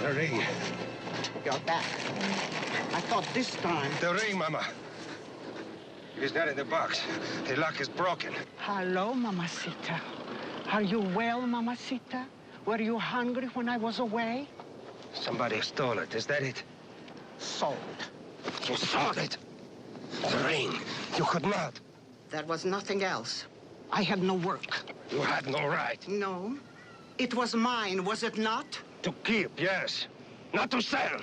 The ring. You're back. I thought this time... The ring, Mama. It is not in the box. The lock is broken. Hello, Mamacita. Are you well, Mamacita? Were you hungry when I was away? Somebody stole it. Is that it? Sold. You sold it. The ring. You could not. There was nothing else. I had no work. You had no right. No. It was mine, was it not? To keep, yes. Not to sell.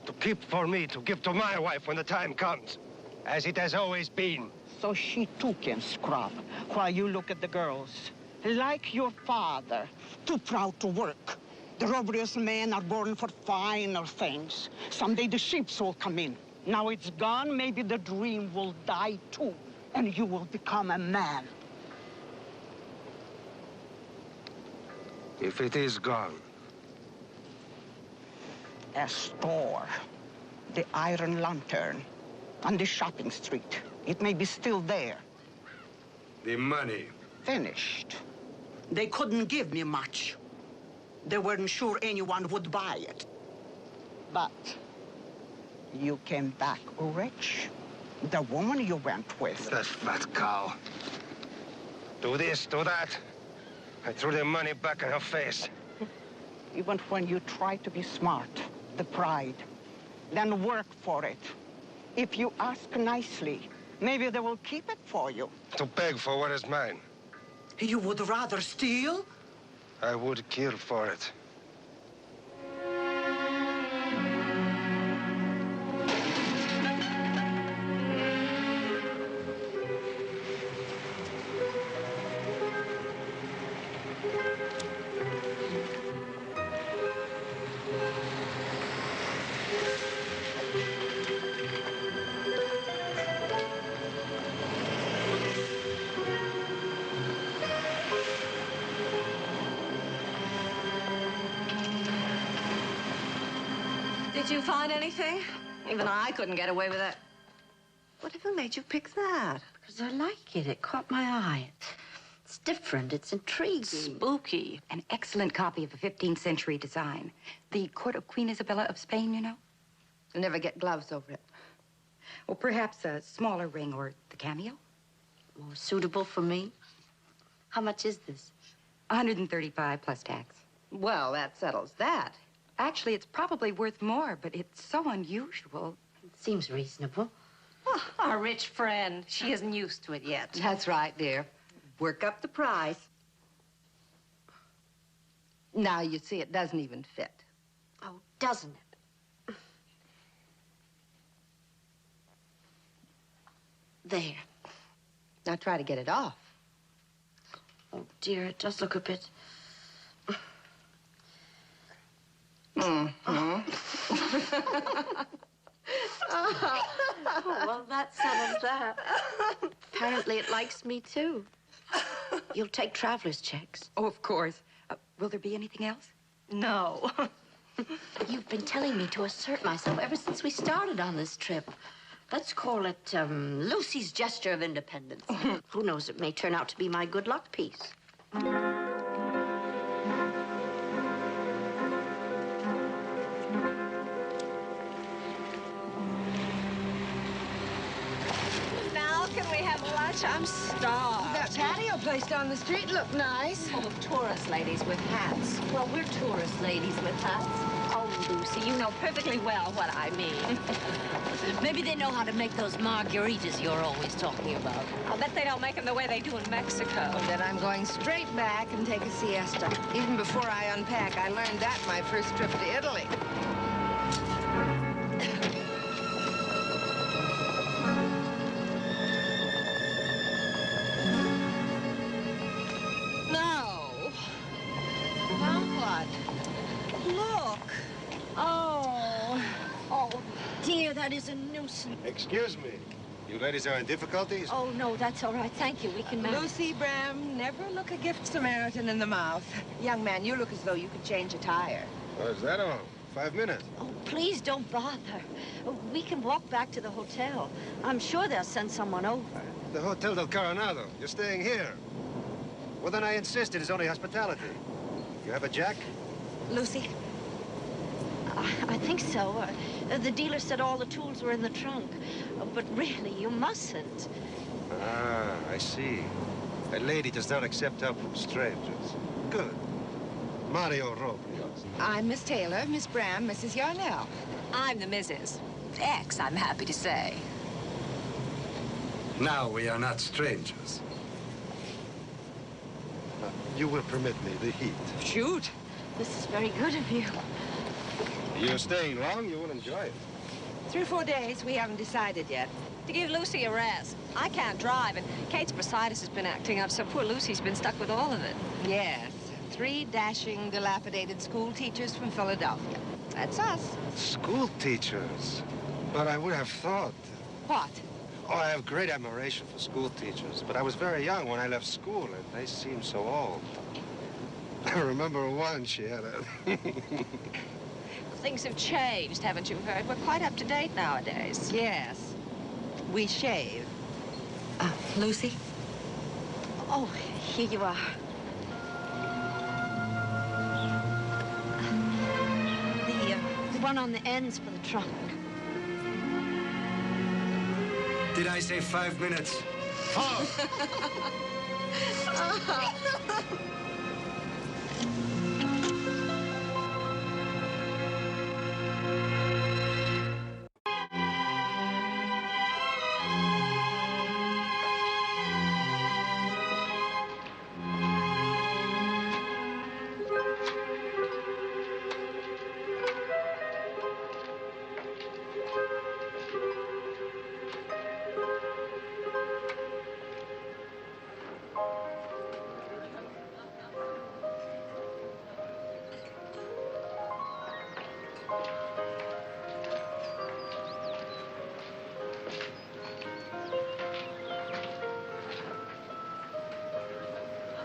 To keep for me, to give to my wife when the time comes. As it has always been. So she too can scrub while you look at the girls. Like your father, too proud to work. The Robrioz men are born for finer things. Someday the ships will come in. Now it's gone, maybe the dream will die too. And you will become a man. If it is gone. A store. The Iron Lantern. On the shopping street. It may be still there. The money. Finished. They couldn't give me much. They weren't sure anyone would buy it. But you came back rich. The woman you went with. That fat cow. Do this, do that. I threw the money back in her face. Even when you try to be smart, the pride, then work for it. If you ask nicely, maybe they will keep it for you. To beg for what is mine. You would rather steal? I would kill for it. Did you find anything? Even I couldn't get away with it. Whatever made you pick that? Because I like it. It caught my eye. It's different. It's intriguing. Spooky. An excellent copy of a 15th century design. The court of Queen Isabella of Spain, you know? You'll never get gloves over it. Or perhaps a smaller ring or the cameo. More suitable for me? How much is this? 135 plus tax. Well, that settles that. Actually, it's probably worth more, but it's so unusual. It seems reasonable. Oh, our rich friend. She isn't used to it yet. That's right, dear. Work up the price. Now, you see, it doesn't even fit. Oh, doesn't it? There. Now try to get it off. Oh, dear, it does look a bit... Mm-hmm. Oh, well, that settles that. Apparently it likes me, too. You'll take traveler's checks. Oh, of course. Will there be anything else? No. You've been telling me to assert myself ever since we started on this trip. Let's call it, Lucy's gesture of independence. Who knows, it may turn out to be my good luck piece. Can we have lunch? I'm starved. That patio place down the street looked nice. Oh, tourist ladies with hats. Well, we're tourist ladies with hats. Oh, Lucy, you know perfectly well what I mean. Maybe they know how to make those margaritas you're always talking about. I'll bet they don't make them the way they do in Mexico. Then I'm going straight back and take a siesta. Even before I unpack, I learned that my first trip to Italy. Dear, that is a nuisance. Excuse me. You ladies are in difficulties? Oh, no, that's all right. Thank you. We can manage. Lucy, Bram, never look a gift Samaritan in the mouth. Young man, you look as though you could change a tire. Oh, is that all? 5 minutes. Oh, please don't bother. We can walk back to the hotel. I'm sure they'll send someone over. The Hotel del Coronado. You're staying here. Well, then I insist. It is only hospitality. You have a jack? Lucy, I think so. The dealer said all the tools were in the trunk. But really, you mustn't. Ah, I see. A lady does not accept help from strangers. Good. Mario Robrioz. I'm Miss Taylor, Miss Bram, Mrs. Yarnell. I'm the Mrs. X, I'm happy to say. Now we are not strangers. You will permit me the heat. Shoot. This is very good of you. You're staying long, you will enjoy it. 3 or 4 days. We haven't decided yet. To give Lucy a rest. I can't drive, and Kate's bursitis has been acting up, so poor Lucy's been stuck with all of it. Yes. 3 dashing, dilapidated school teachers from Philadelphia. That's us. School teachers. But I would have thought. What? Oh, I have great admiration for school teachers, but I was very young when I left school, and they seemed so old. I remember one, she had a... Things have changed, haven't you heard? We're quite up to date nowadays. Yes. We shave. Lucy? Oh, here you are. The one on the ends for the trunk. Did I say 5 minutes? 4!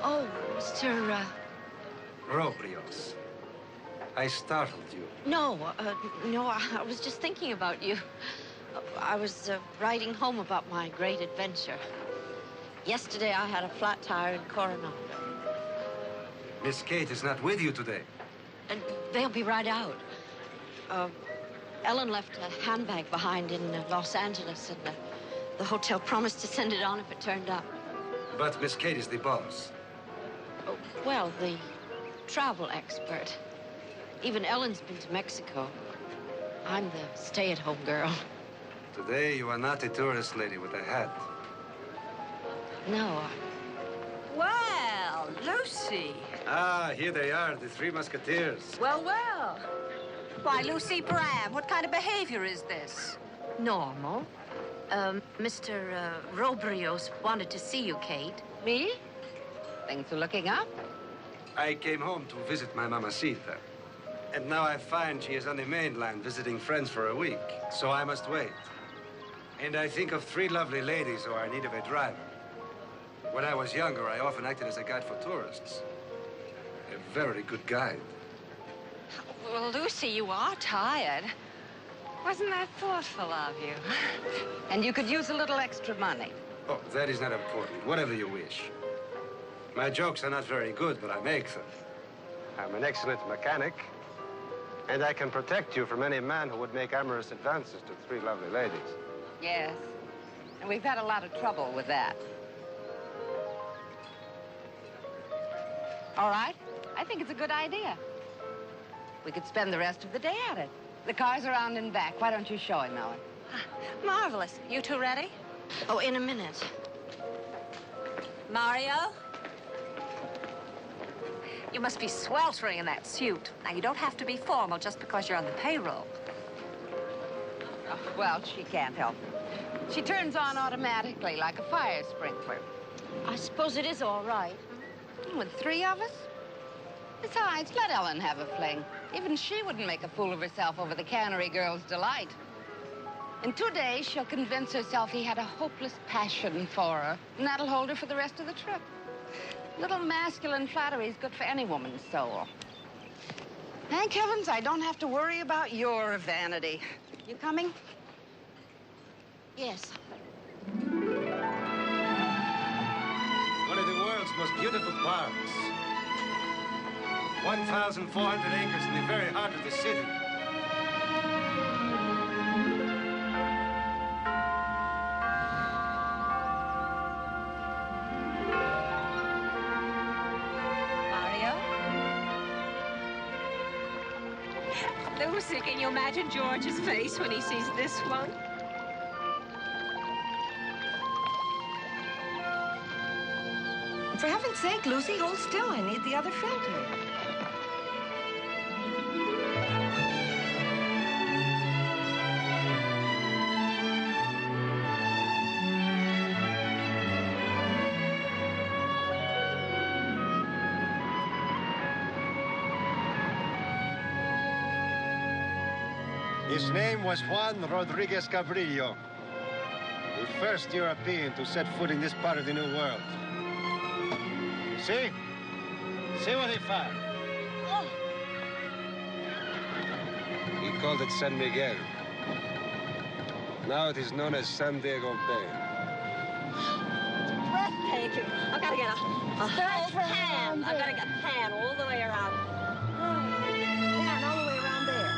Oh, Mr. Robrioz. I startled you. No, I was just thinking about you. I was writing home about my great adventure. Yesterday, I had a flat tire in Coronado. Miss Kate is not with you today. And they'll be right out. Ellen left a handbag behind in Los Angeles, and the hotel promised to send it on if it turned up. But Miss Kate is the boss. Oh, well, the travel expert. Even Ellen's been to Mexico. I'm the stay-at-home girl. Today, you are not a tourist lady with a hat. No, Well, Lucy. Ah, here they are, the 3 Musketeers. Well, well. Why, Lucy Bram, what kind of behavior is this? normal. Mr. Robrioz wanted to see you, Kate. Me? Things are looking up. I came home to visit my mamacita. And now I find she is on the mainland visiting friends for a week. So I must wait. And I think of 3 lovely ladies who are in need of a driver. When I was younger, I often acted as a guide for tourists. A very good guide. Well, Lucy, you are tired. Wasn't that thoughtful of you? And you could use a little extra money. Oh, that is not important. Whatever you wish. My jokes are not very good, but I make them. I'm an excellent mechanic, and I can protect you from any man who would make amorous advances to 3 lovely ladies. Yes. And we've had a lot of trouble with that. All right. I think it's a good idea. We could spend the rest of the day at it. The car's around and back. Why don't you show him, Ellen? Marvelous. You two ready? Oh, in a minute. Mario? You must be sweltering in that suit. Now, you don't have to be formal just because you're on the payroll. Oh, well, she can't help it. She turns on automatically like a fire sprinkler. I suppose it is all right. With 3 of us? Besides, let Ellen have a fling. Even she wouldn't make a fool of herself over the Cannery Girl's delight. In 2 days, she'll convince herself he had a hopeless passion for her, and that'll hold her for the rest of the trip. Little masculine flattery is good for any woman's soul. Thank heavens I don't have to worry about your vanity. You coming? Yes. One of the world's most beautiful parks. 1,400 acres in the very heart of the city. Lucy, can you imagine George's face when he sees this one? For heaven's sake, Lucy, hold still. I need the other filter. His name was Juan Rodriguez Cabrillo, the first European to set foot in this part of the New World. See? See what he found? Oh. He called it San Miguel. Now it is known as San Diego Bay. Breathtaking. I've got to get a whole pan. I've got to get a pan all the way around. Pan all the way around there.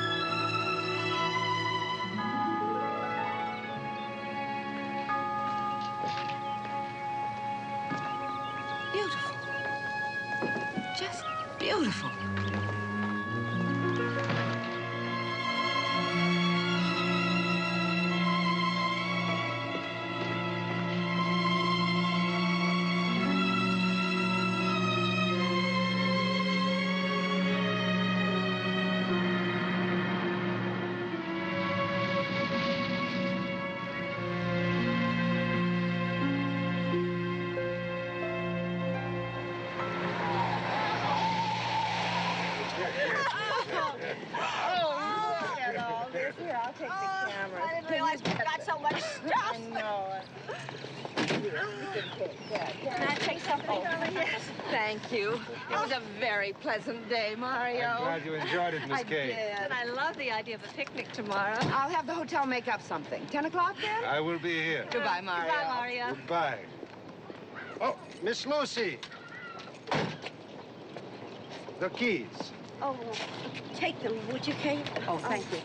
Beautiful. Just beautiful. Can I take something? Oh, yes. Thank you. It was a very pleasant day, Mario. I'm glad you enjoyed it, Miss Kay. I did. And I love the idea of a picnic tomorrow. I'll have the hotel make up something. 10 o'clock then? I will be here. Goodbye, Mario. Goodbye, Mario. Goodbye. Oh, Miss Lucy. The keys. Oh, take them, would you, Kate? Oh, thank you.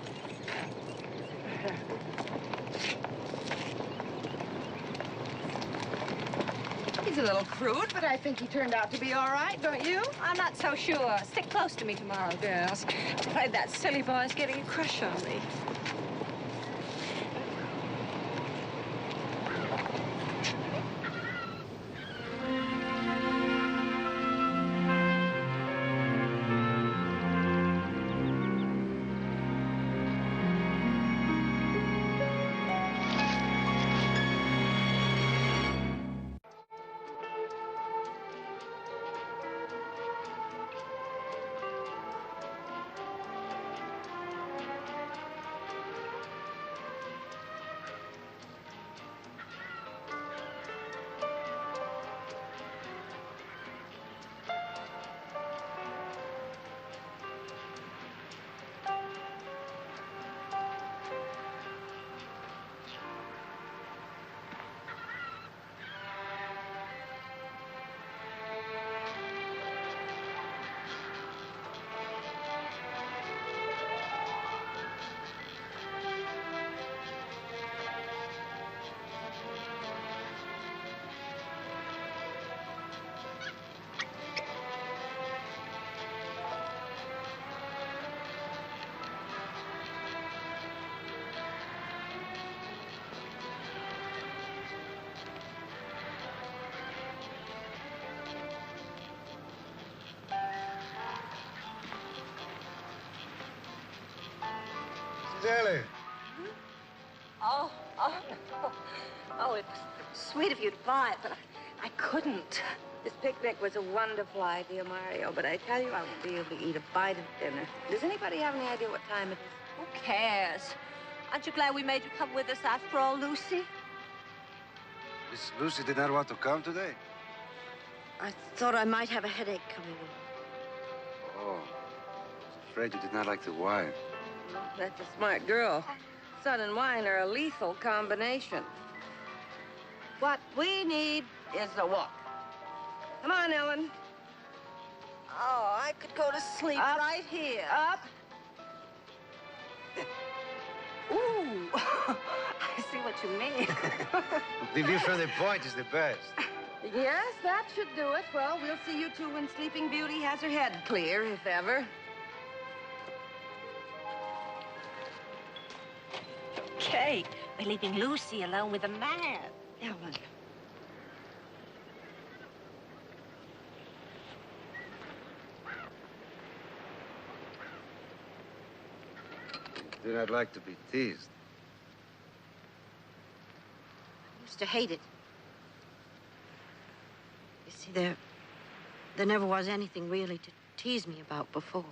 He's a little crude, but I think he turned out to be all right, don't you? I'm not so sure. Stick close to me tomorrow, girls. Afraid that silly boy's getting a crush on me. Ellie. Oh, it was sweet of you to buy it, but I couldn't. This picnic was a wonderful idea, Mario, but I tell you, I won't be able to eat a bite of dinner. Does anybody have any idea what time it is? Who cares? Aren't you glad we made you come with us after all, Lucy? Miss Lucy did not want to come today? I thought I might have a headache coming in. Oh, I was afraid you did not like the wine. That's a smart girl. Sun and wine are a lethal combination. What we need is a walk. Come on, Ellen. Oh, I could go to sleep Up. right here. Up. Ooh, I see what you mean. The view from the point is the best. Yes, that should do it. Well, we'll see you two when Sleeping Beauty has her head clear, if ever. Kate, we're leaving Lucy alone with a man. Ellen. Do not like to be teased. I used to hate it. You see, there never was anything really to tease me about before.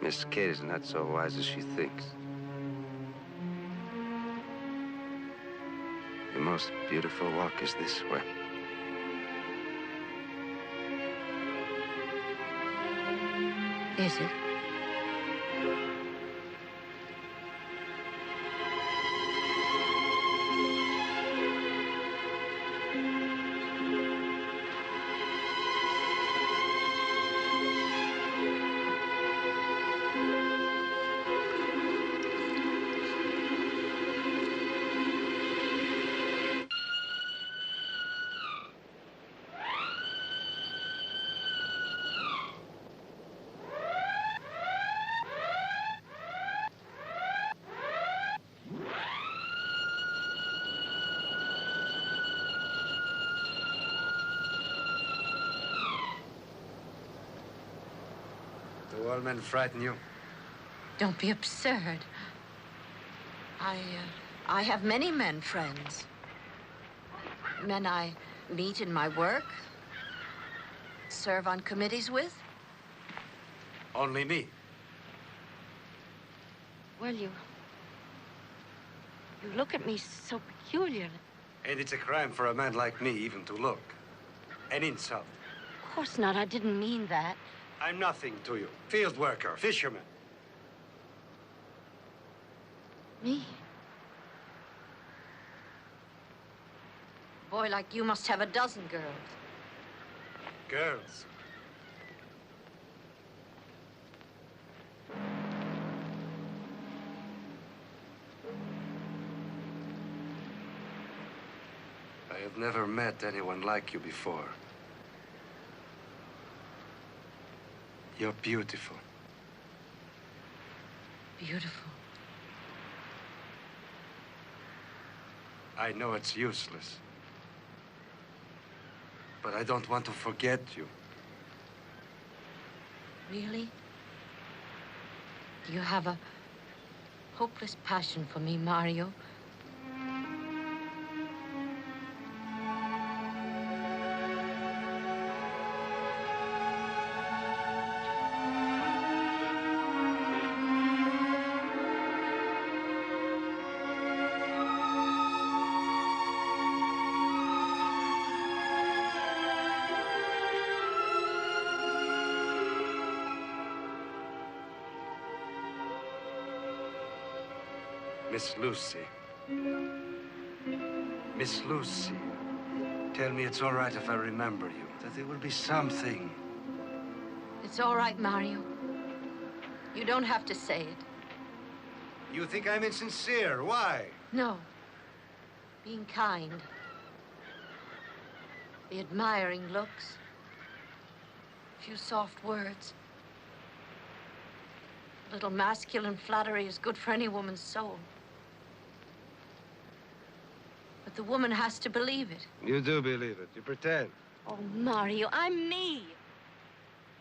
Miss Kate is not so wise as she thinks. The most beautiful walk is this way. Is it? Do all men frighten you? Don't be absurd. I have many men friends. Men I meet in my work, serve on committees with. Only me. Well, you look at me so peculiarly. And it's a crime for a man like me even to look. An insult. Of course not. I didn't mean that. I'm nothing to you. Field worker, fisherman. Me? A boy like you must have a dozen girls. Girls. I have never met anyone like you before. You're beautiful. Beautiful. I know it's useless. But I don't want to forget you. Really? You have a hopeless passion for me, Mario. Miss Lucy. Miss Lucy, tell me it's all right if I remember you, that there will be something. It's all right, Mario. You don't have to say it. You think I'm insincere? Why? No. Being kind. The admiring looks. A few soft words. A little masculine flattery is good for any woman's soul. But the woman has to believe it. You do believe it. You pretend. Oh, Mario, I'm me.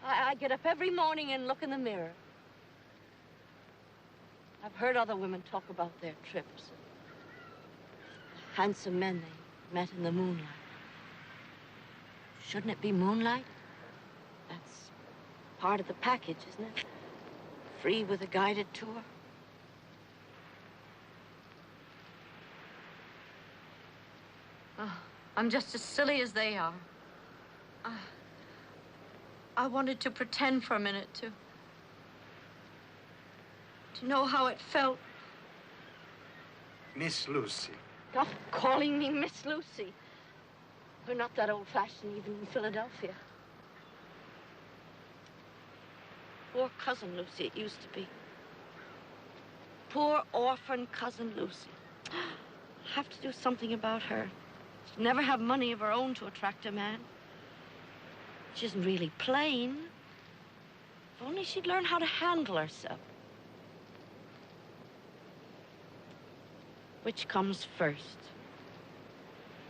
I get up every morning and look in the mirror. I've heard other women talk about their trips. Handsome men they met in the moonlight. Shouldn't it be moonlight? That's part of the package, isn't it? Free with a guided tour. Oh, I'm just as silly as they are. I wanted to pretend for a minute to know how it felt. Miss Lucy. Stop calling me Miss Lucy. We're not that old-fashioned even in Philadelphia. Poor cousin Lucy it used to be. Poor orphan cousin Lucy. I have to do something about her. She'll never have money of her own to attract a man. She isn't really plain. If only she'd learn how to handle herself. Which comes first?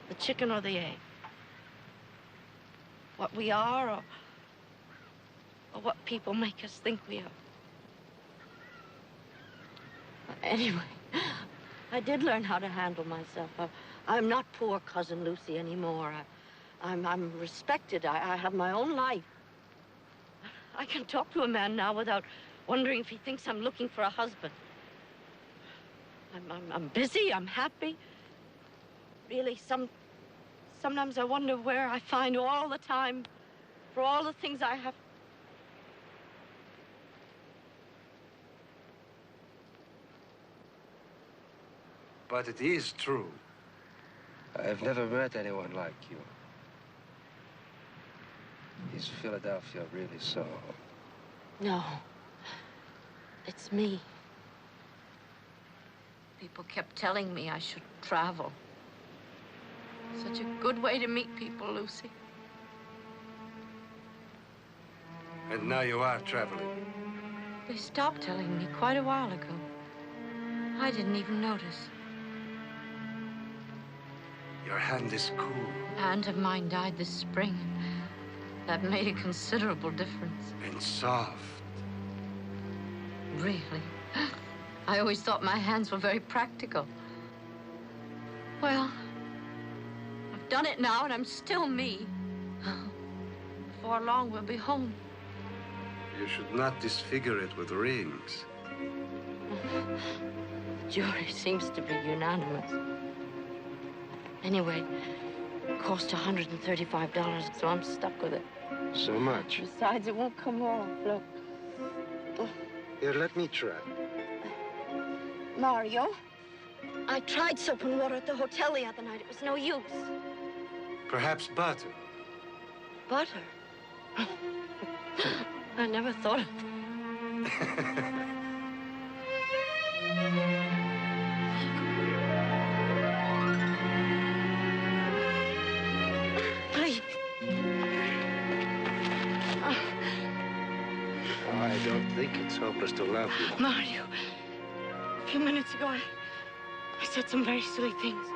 The chicken or the egg? What we are or what people make us think we are? Anyway, I did learn how to handle myself. I'm not poor Cousin Lucy anymore. I'm respected. I have my own life. I can talk to a man now without wondering if he thinks I'm looking for a husband. I'm busy, I'm happy. Really, sometimes I wonder where I find all the time for all the things I have. But it is true. I've never met anyone like you. Is Philadelphia really so? No. It's me. People kept telling me I should travel. Such a good way to meet people, Lucy. And now you are traveling. They stopped telling me quite a while ago. I didn't even notice. Your hand is cool. An aunt of mine died this spring. That made a considerable difference. And soft. Really? I always thought my hands were very practical. Well, I've done it now, and I'm still me. Before long, we'll be home. You should not disfigure it with rings. The jury seems to be unanimous. Anyway, it cost $135, so I'm stuck with it. So much? Besides, it won't come off. Look. Here, let me try. Mario, I tried soap and water at the hotel the other night. It was no use. Perhaps butter. Butter? I never thought of it. Please. I don't think it's hopeless to love you. Mario, a few minutes ago, I said some very silly things.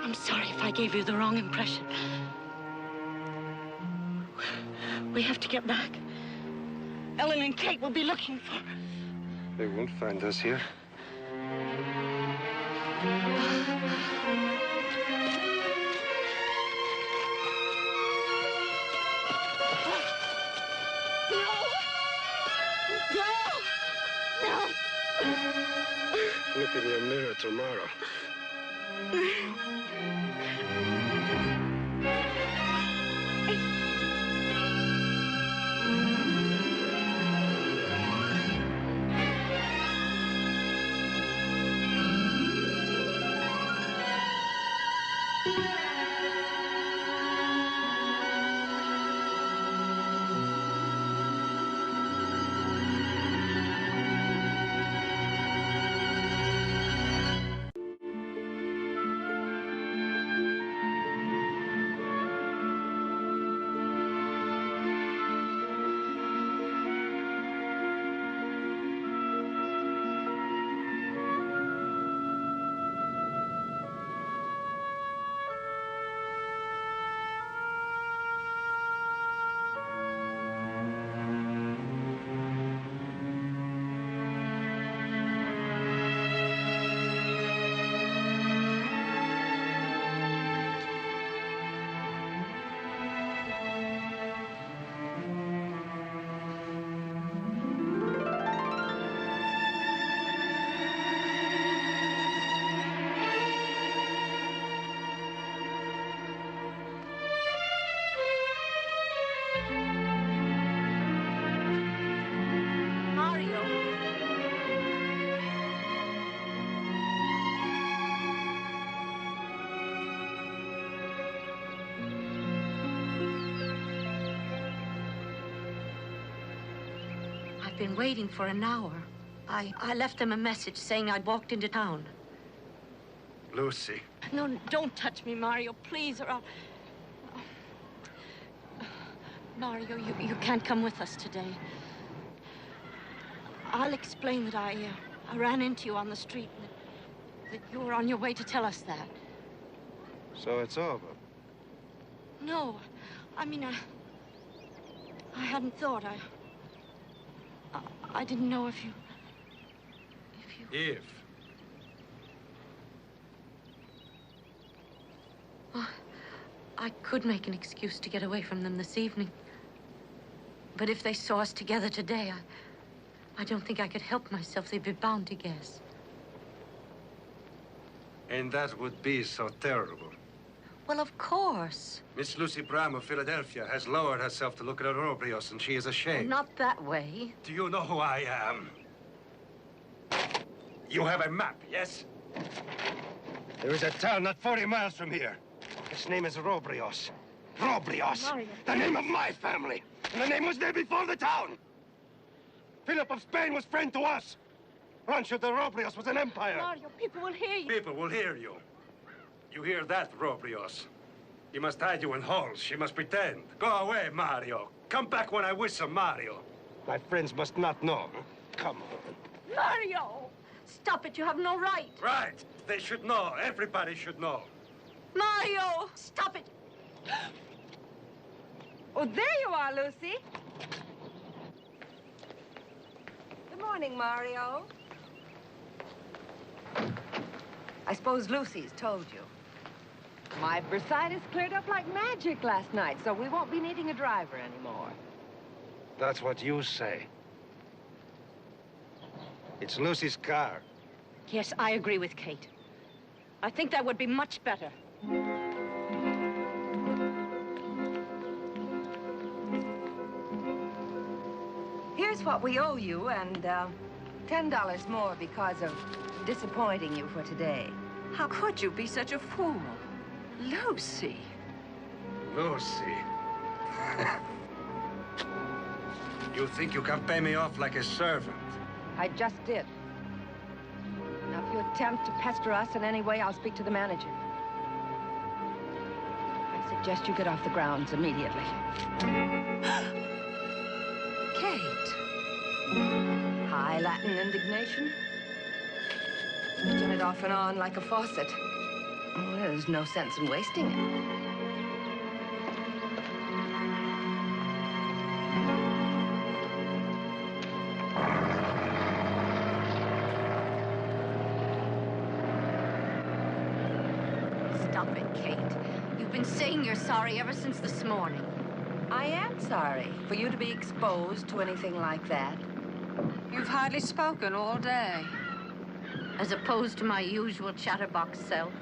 I'm sorry if I gave you the wrong impression. We have to get back. Ellen and Kate will be looking for us. They won't find us here. Look in your mirror tomorrow. Been waiting for an hour. I left them a message saying I'd walked into town. Lucy. No, don't touch me, Mario, please, or I'll... Mario, you can't come with us today. I'll explain that I ran into you on the street and that you were on your way to tell us that. So it's over. No, I mean, I hadn't thought. I didn't know if you... If? Well, I could make an excuse to get away from them this evening. But if they saw us together today, I don't think I could help myself. They'd be bound to guess. And that would be so terrible. Well, of course. Miss Lucy Brown of Philadelphia has lowered herself to look at Robrioz, and she is ashamed. Not that way. Do you know who I am? You have a map, yes? There is a town not 40 miles from here. Its name is Robrioz. Robrioz! Mario. The name of my family. And the name was there before the town. Philip of Spain was friend to us. Rancho de Robrioz was an empire. Mario, people will hear you. People will hear you. You hear that, Robrioz? He must hide you in holes. She must pretend. Go away, Mario. Come back when I whistle, Mario. My friends must not know. Come on. Mario! Stop it, you have no right. Right. They should know. Everybody should know. Mario! Stop it! Oh, there you are, Lucy. Good morning, Mario. I suppose Lucy's told you. My bursitis cleared up like magic last night, so we won't be needing a driver anymore. That's what you say. It's Lucy's car. Yes, I agree with Kate. I think that would be much better. Here's what we owe you, and $10 more because of disappointing you for today. How could you be such a fool? Lucy. Lucy. You think you can pay me off like a servant? I just did. Now, if you attempt to pester us in any way, I'll speak to the manager. I suggest you get off the grounds immediately. Kate. High Latin indignation. Turn it off and on like a faucet. Well, there's no sense in wasting it. Stop it, Kate. You've been saying you're sorry ever since this morning. I am sorry for you to be exposed to anything like that. You've hardly spoken all day. As opposed to my usual chatterbox self.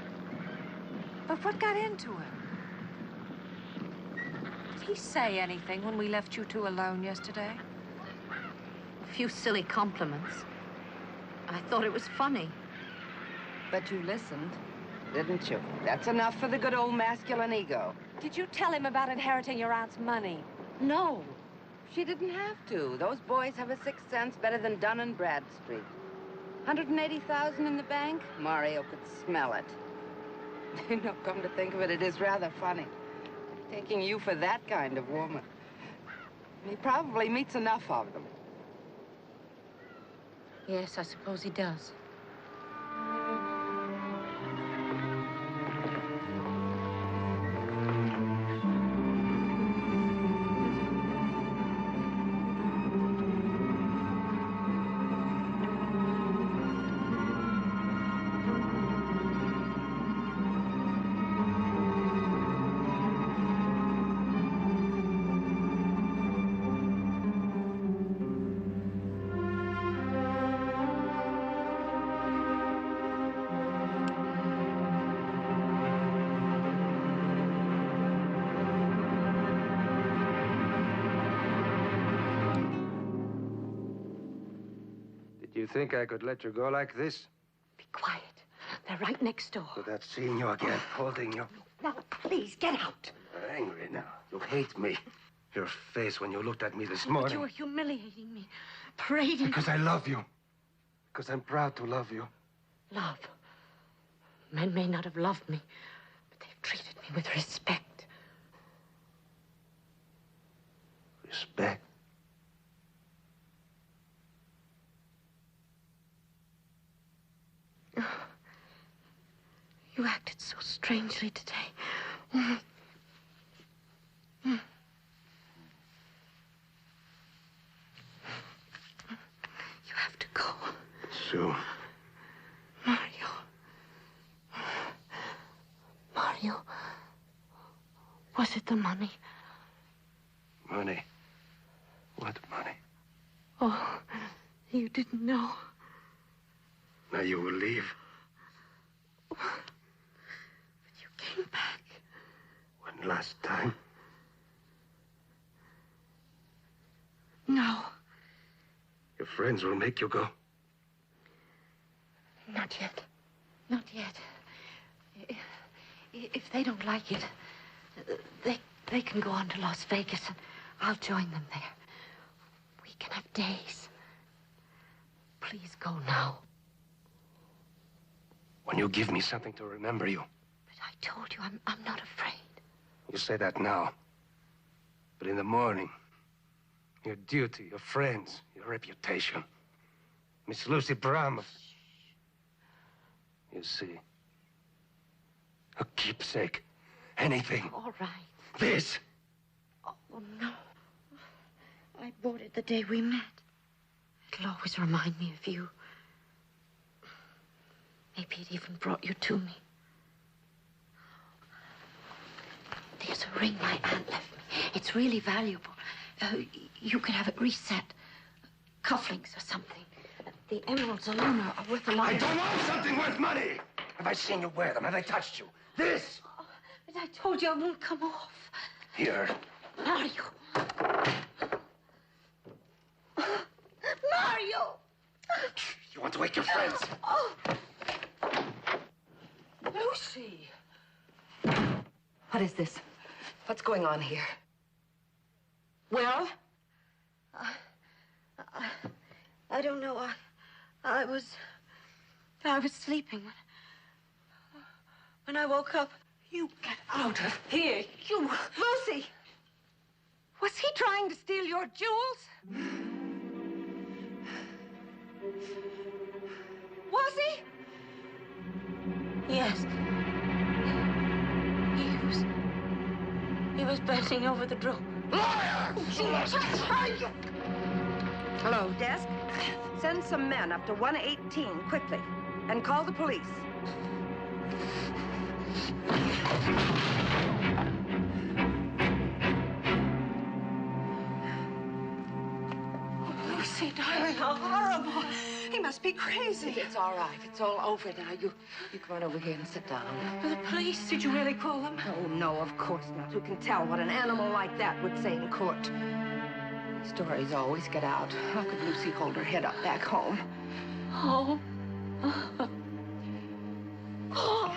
But what got into him? Did he say anything when we left you two alone yesterday? A few silly compliments. I thought it was funny. But you listened, didn't you? That's enough for the good old masculine ego. Did you tell him about inheriting your aunt's money? No. She didn't have to. Those boys have a sixth sense better than Dun and Bradstreet. 180,000 in the bank? Mario could smell it. You know, come to think of it, it is rather funny. Taking you for that kind of woman. He probably meets enough of them. Yes, I suppose he does. You think I could let you go like this? Be quiet. They're right next door. Without seeing you again, holding you. Now, please, get out. You're angry now. You hate me. Your face when you looked at me this But morning. you were humiliating me, parading... Because I love you. Because I'm proud to love you. Love. Men may not have loved me, but they've treated me with respect. Respect? You acted so strangely today. You have to go. Sue. Mario. Mario. Was it the money? Money? What money? Oh, you didn't know. Now you will leave. But you came back. One last time. No. Your friends will make you go. Not yet. Not yet. If they don't like it, they can go on to Las Vegas, and I'll join them there. We can have days. Please go now. When you give me something to remember you. But I told you, I'm not afraid. You say that now. But in the morning, your duty, your friends, your reputation. Miss Lucy Bram. You see, a keepsake, anything. All right. This. Oh, no. I bought it the day we met. It'll always remind me of you. Maybe it even brought you to me. There's a ring my aunt left me. It's really valuable. You could have it reset. Cufflinks or something. The emeralds alone are worth a lot. I don't want something worth money. Have I seen you wear them? Have I touched you? This. Oh, but I told you I won't come off. Here. Mario. Mario! You want to wake your friends? Oh. Lucy! What is this? What's going on here? Well? I don't know. I was sleeping when I woke up. You get out of here, you... Lucy! Was he trying to steal your jewels? Was he? Yes. He was bending over the drawer. Liar! Hello, desk. Send some men up to 118 quickly and call the police. Lucy, darling, how horrible. He must be crazy. It's all right. It's all over now. You come on over here and sit down. The police, did you really call them? Oh, no, of course not. Who can tell what an animal like that would say in court? Stories always get out. How could Lucy hold her head up back home? Oh. Oh.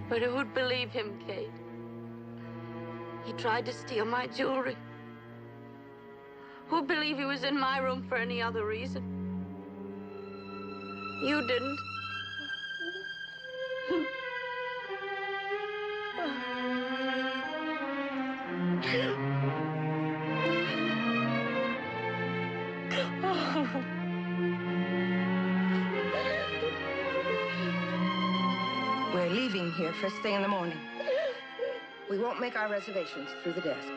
But who would believe him, Kate? He tried to steal my jewelry. Who'd believe he was in my room for any other reason? You didn't. We're leaving here first thing in the morning. We won't make our reservations through the desk.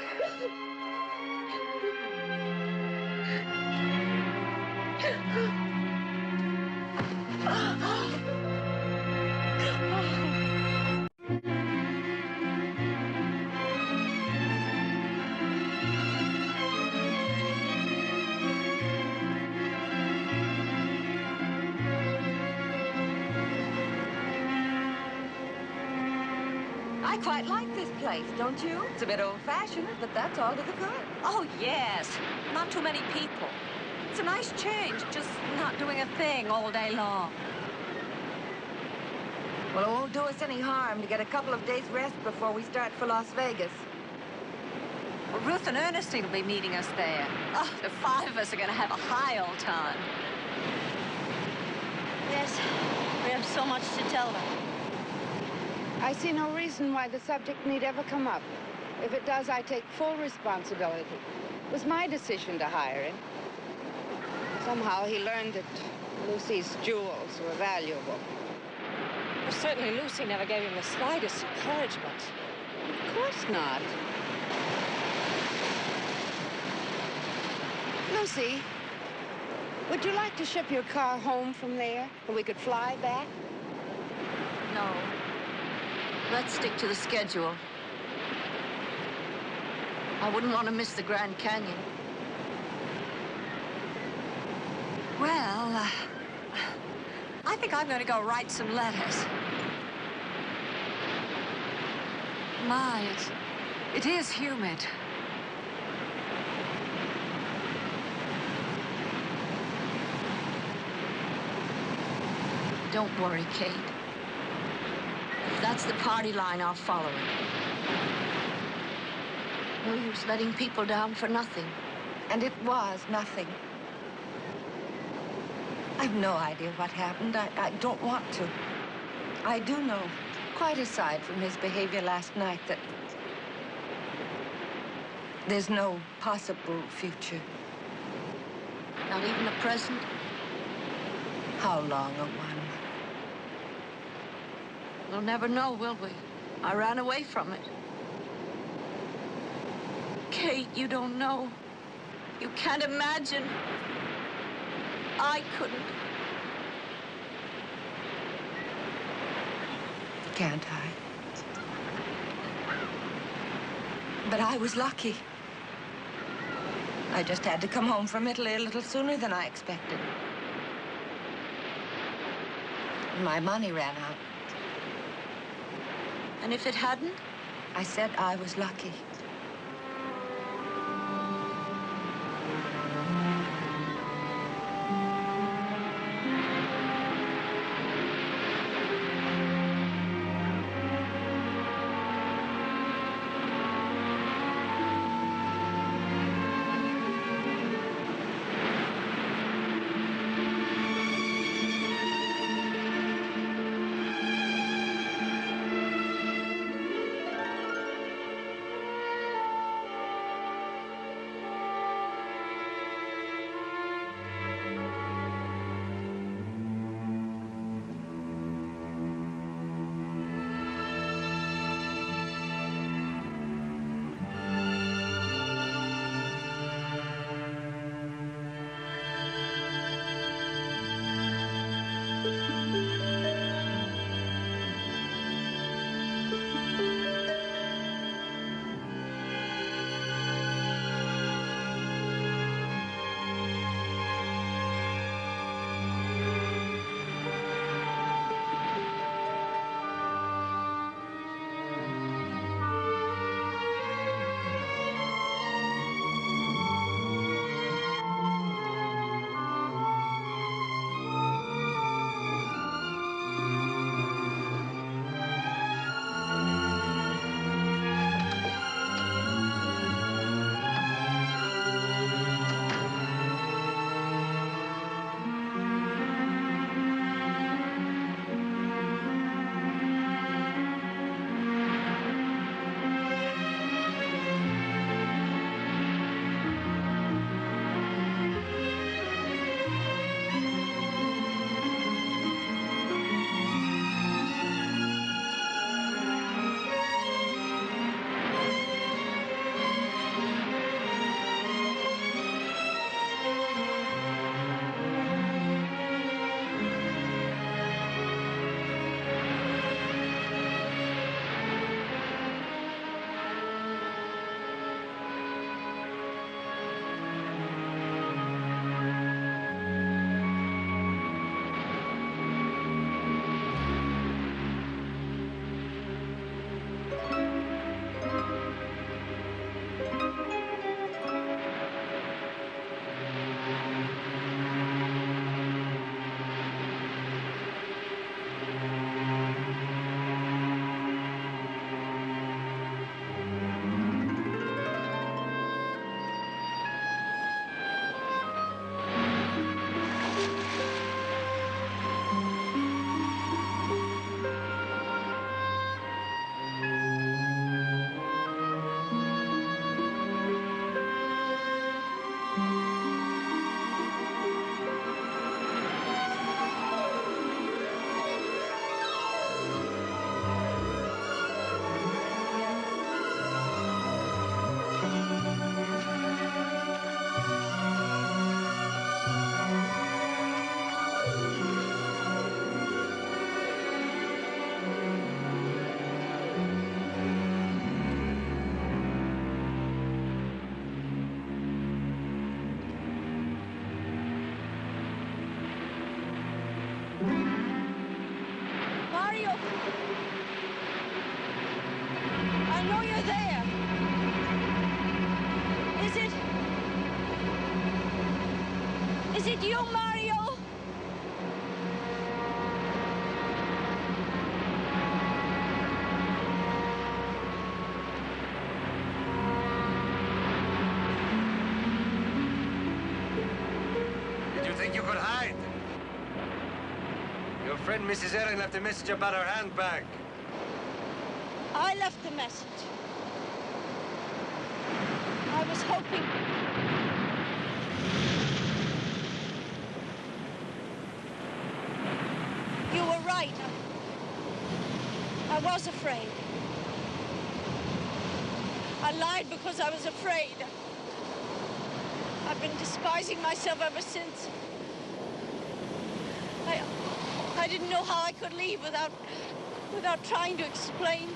I quite like this place, don't you? It's a bit old-fashioned, but that's all to the good. Oh, yes. Not too many people. It's a nice change, just not doing a thing all day long. Well, it won't do us any harm to get a couple of days' rest before we start for Las Vegas. Well, Ruth and Ernestine will be meeting us there. Oh, the five of us are going to have a high old time. Yes, we have so much to tell them. I see no reason why the subject need ever come up. If it does, I take full responsibility. It was my decision to hire him. Somehow he learned that Lucy's jewels were valuable. Well, certainly Lucy never gave him the slightest encouragement. Of course not. Lucy, would you like to ship your car home from there, and we could fly back? No. Let's stick to the schedule. I wouldn't want to miss the Grand Canyon. Well, I think I'm going to go write some letters. My, it is humid. Don't worry, Kate. If that's the party line, I'll follow it. No use letting people down for nothing. And it was nothing. I've no idea what happened. I don't want to. I do know, quite aside from his behavior last night, that there's no possible future. Not even a present? How long a one? We'll never know, will we? I ran away from it. Kate, you don't know. You can't imagine. I couldn't. Can't I? But I was lucky. I just had to come home from Italy a little sooner than I expected. My money ran out. And if it hadn't? I said I was lucky. Is it you, Mario? Did you think you could hide? Your friend Mrs. Erin left a message about her handbag. I left the message. I was hoping... You were right. I was afraid. I lied because I was afraid. I've been despising myself ever since. I didn't know how I could leave without trying to explain.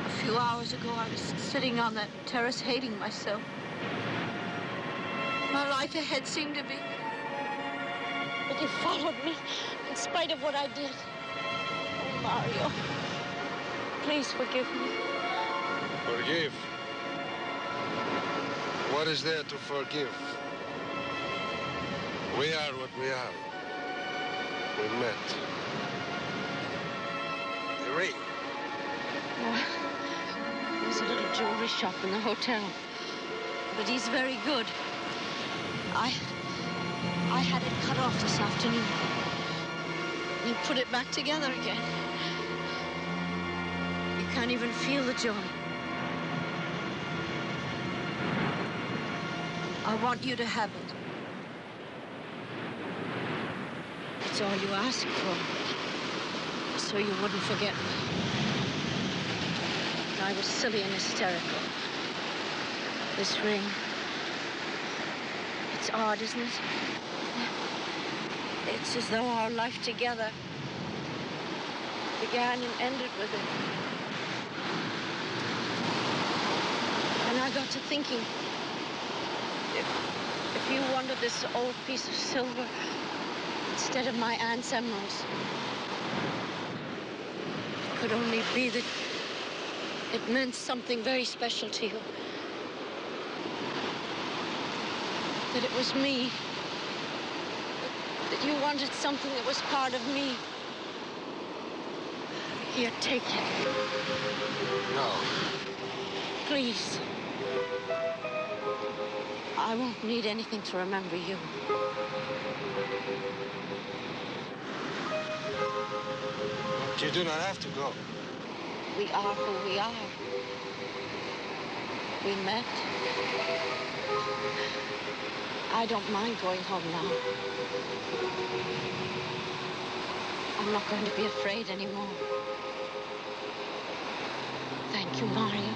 A few hours ago, I was sitting on that terrace hating myself. My life ahead seemed to be... But you followed me in spite of what I did. Oh, Mario, please forgive me. Forgive? What is there to forgive? We are what we are. We met. The ring. Oh, there's a little jewelry shop in the hotel. But he's very good. I had it cut off this afternoon. He put it back together again. You can't even feel the joy. I want you to have it. It's all you ask for, so you wouldn't forget me. I was silly and hysterical. This ring. It's odd, isn't it? It's as though our life together began and ended with it. And I got to thinking, if you wanted this old piece of silver instead of my aunt's emeralds, it could only be that it meant something very special to you. That it was me. That you wanted something that was part of me. Here, take it. No. Please. I won't need anything to remember you. But you do not have to go. We are who we are. We met. I don't mind going home now. I'm not going to be afraid anymore. Thank you, Mario.